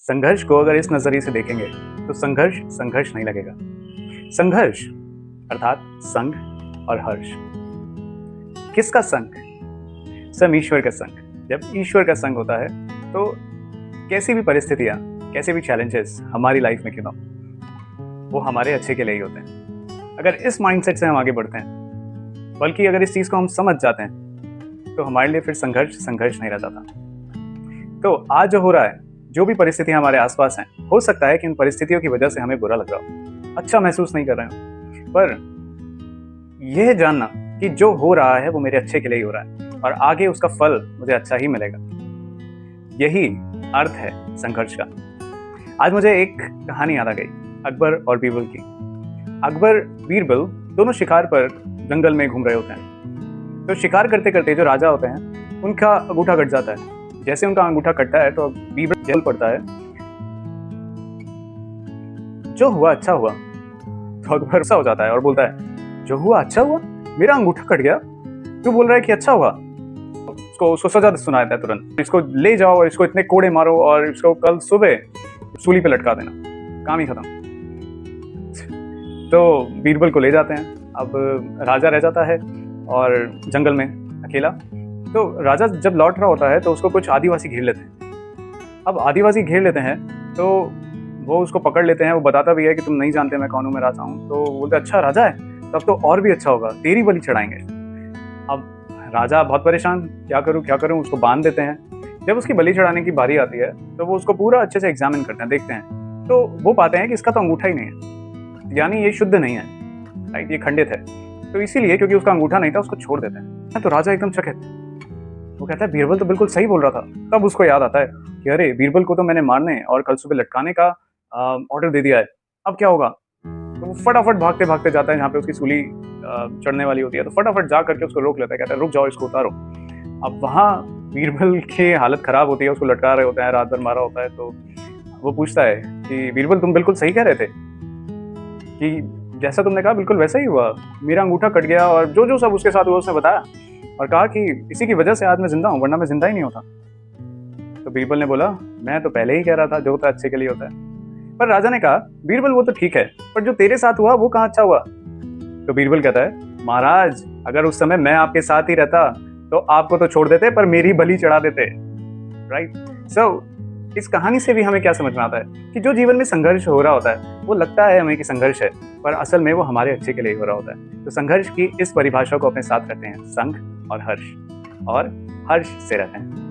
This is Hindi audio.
संघर्ष को अगर इस नजरिए से देखेंगे तो संघर्ष संघर्ष नहीं लगेगा। संघर्ष अर्थात संग और हर्ष। किसका संग? सब ईश्वर का संग। जब ईश्वर का संग होता है तो कैसी भी परिस्थितियां, कैसे भी चैलेंजेस हमारी लाइफ में क्यों ना हो, वो हमारे अच्छे के लिए ही होते हैं। अगर इस माइंडसेट से हम आगे बढ़ते हैं, बल्कि अगर इस चीज को हम समझ जाते हैं, तो हमारे लिए फिर संघर्ष संघर्ष नहीं रह जाता। तो आज जो हो रहा है, जो भी परिस्थितियां हमारे आसपास हैं, हो सकता है कि उन परिस्थितियों की वजह से हमें बुरा लग रहा हो, अच्छा महसूस नहीं कर रहे हो, पर यह जानना कि जो हो रहा है वो मेरे अच्छे के लिए ही हो रहा है और आगे उसका फल मुझे अच्छा ही मिलेगा, यही अर्थ है संघर्ष का। आज मुझे एक कहानी याद आ गई, अकबर और बीरबल की। अकबर बीरबल दोनों शिकार पर जंगल में घूम रहे होते हैं। तो शिकार करते करते जो राजा होते हैं उनका अंगूठा कट जाता है। जैसे उनका अंगूठा कटता है तो बीरबल जल पड़ता है, जो हुआ अच्छा हुआ। तो अकबर गुस्सा हो जाता है और बोलता है, जो हुआ अच्छा हुआ? मेरा अंगूठा कट गया, तू बोल रहा है कि अच्छा हुआ? उसको सजा सुनाया था तुरंत, इसको ले जाओ और इसको इतने कोड़े मारो और इसको कल सुबह सूली पे लटका देना, काम ही खत्म। तो बीरबल को ले जाते हैं। अब राजा रह जाता है और जंगल में अकेला। तो राजा जब लौट रहा होता है तो उसको कुछ आदिवासी घेर लेते हैं। अब आदिवासी घेर लेते हैं तो वो उसको पकड़ लेते हैं। वो बताता भी है कि तुम नहीं जानते मैं कौन हूँ, मैं राजा हूँ। तो बोलते अच्छा राजा है, तब तो और भी अच्छा होगा, तेरी बलि चढ़ाएंगे। अब राजा बहुत परेशान, क्या करूँ, उसको बांध देते हैं। जब उसकी बलि चढ़ाने की बारी आती है तो वो उसको पूरा अच्छे से एग्जामिन करते हैं, देखते हैं। तो वो पाते हैं कि इसका तो अंगूठा ही नहीं है, यानी ये शुद्ध नहीं है, राइट, ये खंडित है। तो इसीलिए क्योंकि उसका अंगूठा नहीं था उसको छोड़ देते हैं। तो राजा एकदम चकित, वो कहता है बीरबल तो बिल्कुल सही बोल रहा था। तब उसको याद आता है कि अरे बीरबल को तो मैंने मारने और कल सुबह लटकाने का ऑर्डर दे दिया है, अब क्या होगा? तो वो फटाफट भागते भागते जाता है जहाँ पे उसकी सूली चढ़ने वाली होती है। तो फटाफट जा करके उसको रोक लेता है, कहता है रुक जाओ, इसको उतारो। अब वहाँ बीरबल की हालत खराब होती है, उसको लटका रहे होते हैं, रात भर मारा होता है। तो वो पूछता है कि बीरबल तुम बिल्कुल सही कह रहे थे कि जैसा तुमने कहा बिल्कुल वैसा ही हुआ, मेरा अंगूठा कट गया और जो जो सब उसके साथ हुआ उसने बताया और कहा कि इसी की वजह से आज मैं जिंदा हूँ, वरना मैं जिंदा ही नहीं होता। तो बीरबल ने बोला मैं तो पहले ही कह रहा था, जो होता है अच्छे के लिए होता है। पर राजा ने कहा बीरबल वो तो ठीक है, पर जो तेरे साथ हुआ वो कहाँ अच्छा हुआ? तो बीरबल कहता है महाराज, अगर उस समय मैं आपके साथ ही रहता तो आपको तो छोड़ देते पर मेरी बलि चढ़ा देते, राइट। सो इस कहानी से भी हमें क्या समझ में आता है कि जो जीवन में संघर्ष हो रहा होता है वो लगता है हमें कि संघर्ष है, पर असल में वो हमारे अच्छे के लिए हो रहा होता है। तो संघर्ष की इस परिभाषा को अपने साथ रखते हैं, संग और हर्ष से रहते हैं।